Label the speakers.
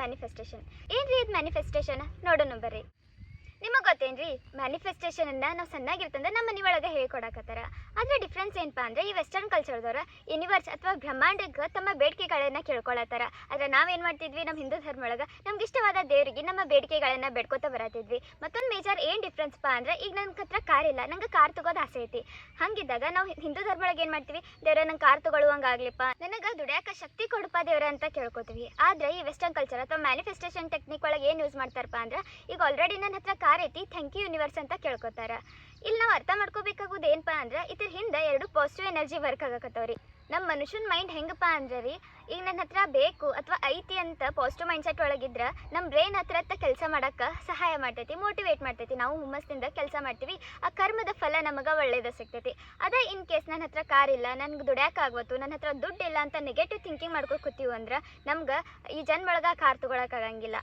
Speaker 1: Manifestation ಏನ್ರಿ ಇದು manifestation ನೋಡೋಣ ಬರ್ರಿ. ನಿಮಗೆ ಗೊತ್ತೇನ್ರಿ ಮ್ಯಾನಿಫೆಸ್ಟೇಷನನ್ನು ನಾವು ಸಣ್ಣಾಗಿರ್ತಂದ್ರೆ ನಮ್ಮ ಮನೆ ಒಳಗೆ ಹೇಳ್ಕೊಡಕತ್ತಾರ. ಆದರೆ ಡಿಫ್ರೆನ್ಸ್ ಏನಪ್ಪ ಅಂದರೆ ಈ ವೆಸ್ಟರ್ನ್ ಕಲ್ಚರ್ದವ್ರು ಯೂನಿವರ್ಸ್ ಅಥವಾ ಬ್ರಹ್ಮಾಂಡಕ್ಕೆ ತಮ್ಮ ಬೇಡಿಕೆಗಳನ್ನು ಕೇಳ್ಕೊಳತ್ತಾರ. ಆದರೆ ನಾವೇನು ಮಾಡ್ತಿದ್ವಿ, ನಮ್ಮ ಹಿಂದೂ ಧರ್ಮ ಒಳಗೆ ನಮ್ಗೆ ಇಷ್ಟವಾದ ದೇವರಿಗೆ ನಮ್ಮ ಬೇಡಿಕೆಗಳನ್ನು ಬೇಡ್ಕೊತ ಬರತ್ತಿದ್ವಿ. ಮತ್ತೊಂದು ಮೇಜರ್ ಏನು ಡಿಫ್ರೆನ್ಸ್ಪ ಅಂದರೆ ಈಗ ನನ್ನ ಹತ್ರ ಕಾರ್ ಇಲ್ಲ, ನಂಗೆ ಕಾರ್ ತಗೋದು ಆಸೆ ಐತಿ. ಹಂಗಿದ್ದಾಗ ನಾವು ಹಿಂದೂ ಧರ್ಮ ಒಳಗೆ ಏನು ಮಾಡ್ತೀವಿ, ದೇವ್ರ ನಂಗೆ ಕಾರ್ ತಗೊಳ್ಳುವಂಗಾಗ್ಲಿಪ್ಪ, ನನಗೆ ದುಡಿಯಾಕ ಶಕ್ತಿ ಕೊಡಪ್ಪ ದೇವ್ರ ಅಂತ ಕೇಳ್ಕೊತೀವಿ. ಆದರೆ ಈ ವೆಸ್ಟರ್ನ್ ಕಲ್ಚರ್ ಅಥವಾ ಮ್ಯಾನಿಫೆಸ್ಟೇಷನ್ ಟೆಕ್ನಿಕ್ ಒಳಗೆ ಏನು ಯೂಸ್ ಮಾಡ್ತಾರಪ್ಪ ಅಂದ್ರೆ, ಈಗ ಆಲ್ರೆಡಿ ನನ್ನ ಹತ್ರ ಕಾರ್ ಐತಿ, ಥ್ಯಾಂಕ್ ಯು ಯೂನಿವರ್ಸ್ ಅಂತ ಕೇಳ್ಕೊತಾರ. ಇಲ್ಲಿ ನಾವು ಅರ್ಥ ಮಾಡ್ಕೋಬೇಕಾಗೋದು ಏನಪ್ಪ ಅಂದ್ರೆ, ಇದ್ರ ಹಿಂದೆ ಎರಡು ಪಾಸಿಟಿವ್ ಎನರ್ಜಿ ವರ್ಕ್ ಆಗಕತ್ತವ್ರಿ. ನಮ್ಮ ಮನುಷ್ಯನ ಮೈಂಡ್ ಹೆಂಗಪ್ಪ ಅಂದ್ರೆ ರೀ, ಈಗ ನನ್ನ ಹತ್ರ ಬೇಕು ಅಥವಾ ಐತಿ ಅಂತ ಪಾಸಿಟಿವ್ ಮೈಂಡ್ಸೆಟ್ ಒಳಗಿದ್ರೆ ನಮ್ಮ ಬ್ರೈನ್ ಹತ್ರ ಕೆಲಸ ಮಾಡೋಕ್ಕೆ ಸಹಾಯ ಮಾಡ್ತೈತಿ, ಮೋಟಿವೇಟ್ ಮಾಡ್ತೈತಿ. ನಾವು ಹುಮ್ಮಸ್ಸಿಂದ ಕೆಲಸ ಮಾಡ್ತೀವಿ, ಆ ಕರ್ಮದ ಫಲ ನಮಗೆ ಒಳ್ಳೇದು ಸಿಗ್ತೈತಿ. ಅದೇ ಇನ್ ಕೇಸ್ ನನ್ನ ಹತ್ರ ಕಾರ್ ಇಲ್ಲ, ನನ್ಗೆ ದುಡ್ಯಾಕಾಗ್ವತ್ತು, ನನ್ನ ಹತ್ರ ದುಡ್ಡು ಇಲ್ಲ ಅಂತ ನೆಗೆಟಿವ್ ಥಿಂಕಿಂಗ್ ಮಾಡ್ಕೊಂಡು ಕೂತೀವಿ ಅಂದ್ರೆ ನಮ್ಗೆ ಈ ಜನ್ಮ ಒಳಗೆ ಕಾರ್ ತೊಗೊಳಕ್ಕಾಗಂಗಿಲ್ಲ.